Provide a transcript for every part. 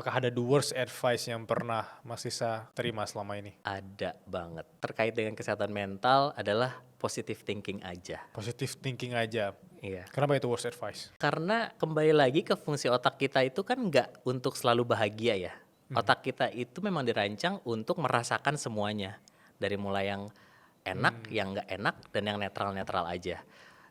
apakah ada the worst advice yang pernah Mas Risa terima selama ini? Ada banget. Terkait dengan kesehatan mental adalah positive thinking aja. Positive thinking aja. Iya. Kenapa itu worst advice? Karena kembali lagi ke fungsi otak kita itu kan nggak untuk selalu bahagia ya. Otak kita itu memang dirancang untuk merasakan semuanya. Dari mulai yang enak, yang nggak enak, dan yang netral-netral aja.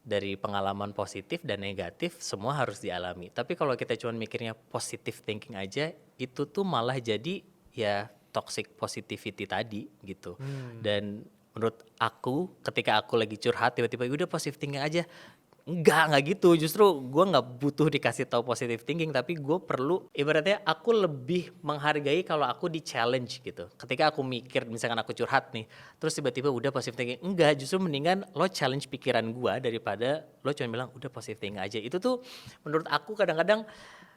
Dari pengalaman positif dan negatif semua harus dialami. Tapi kalau kita cuma mikirnya positive thinking aja, itu tuh malah jadi ya toxic positivity tadi gitu. Dan menurut aku ketika aku lagi curhat tiba-tiba udah positive thinking aja. Enggak gitu. Justru gue nggak butuh dikasih tahu positive thinking, tapi gue perlu, ibaratnya aku lebih menghargai kalau aku di challenge gitu. Ketika aku mikir, misalkan aku curhat nih, terus tiba-tiba udah positive thinking, enggak, justru mendingan lo challenge pikiran gue daripada lo cuma bilang udah positive thinking aja. Itu tuh menurut aku kadang-kadang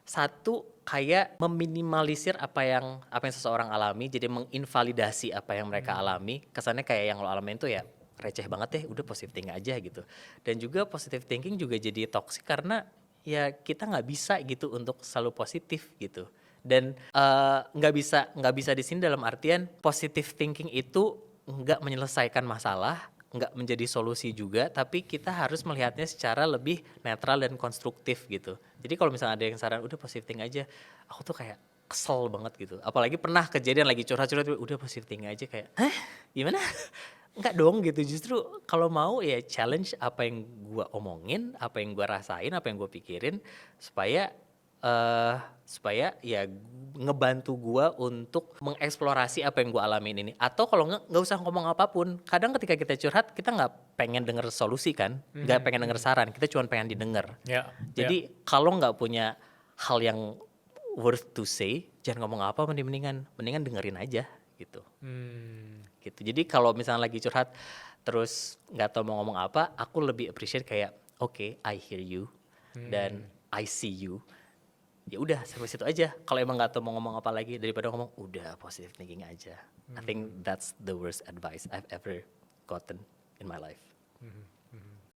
satu kayak meminimalisir apa yang seseorang alami, jadi menginvalidasi apa yang mereka alami. Kesannya kayak yang lo alamin tuh ya receh banget deh, udah positive thinking aja gitu. Dan juga positive thinking juga jadi toxic karena ya kita nggak bisa gitu untuk selalu positif gitu. Dan nggak bisa di sini dalam artian positive thinking itu nggak menyelesaikan masalah, nggak menjadi solusi juga, tapi kita harus melihatnya secara lebih netral dan konstruktif gitu. Jadi kalau misalnya ada yang saran udah positive thinking aja, aku tuh kayak kesel banget gitu. Apalagi pernah kejadian lagi curhat-curhat udah positive thinking aja, kayak gimana? Enggak dong gitu, justru kalau mau ya challenge apa yang gua omongin, apa yang gua rasain, apa yang gua pikirin supaya supaya ya ngebantu gua untuk mengeksplorasi apa yang gua alamin ini. Atau kalau nggak usah ngomong apapun. Kadang ketika kita curhat kita nggak pengen denger solusi kan, nggak pengen denger saran, kita cuma pengen didengar. Ya, Jadi kalau nggak punya hal yang worth to say, jangan ngomong apa, mendingan dengerin aja gitu. Gitu. Jadi kalau misalnya lagi curhat terus nggak tahu mau ngomong apa, aku lebih appreciate kayak oke, I hear you dan I see you. Ya udah sampai situ aja. Kalau emang nggak tahu mau ngomong apa lagi daripada ngomong udah positive thinking aja. I think that's the worst advice I've ever gotten in my life.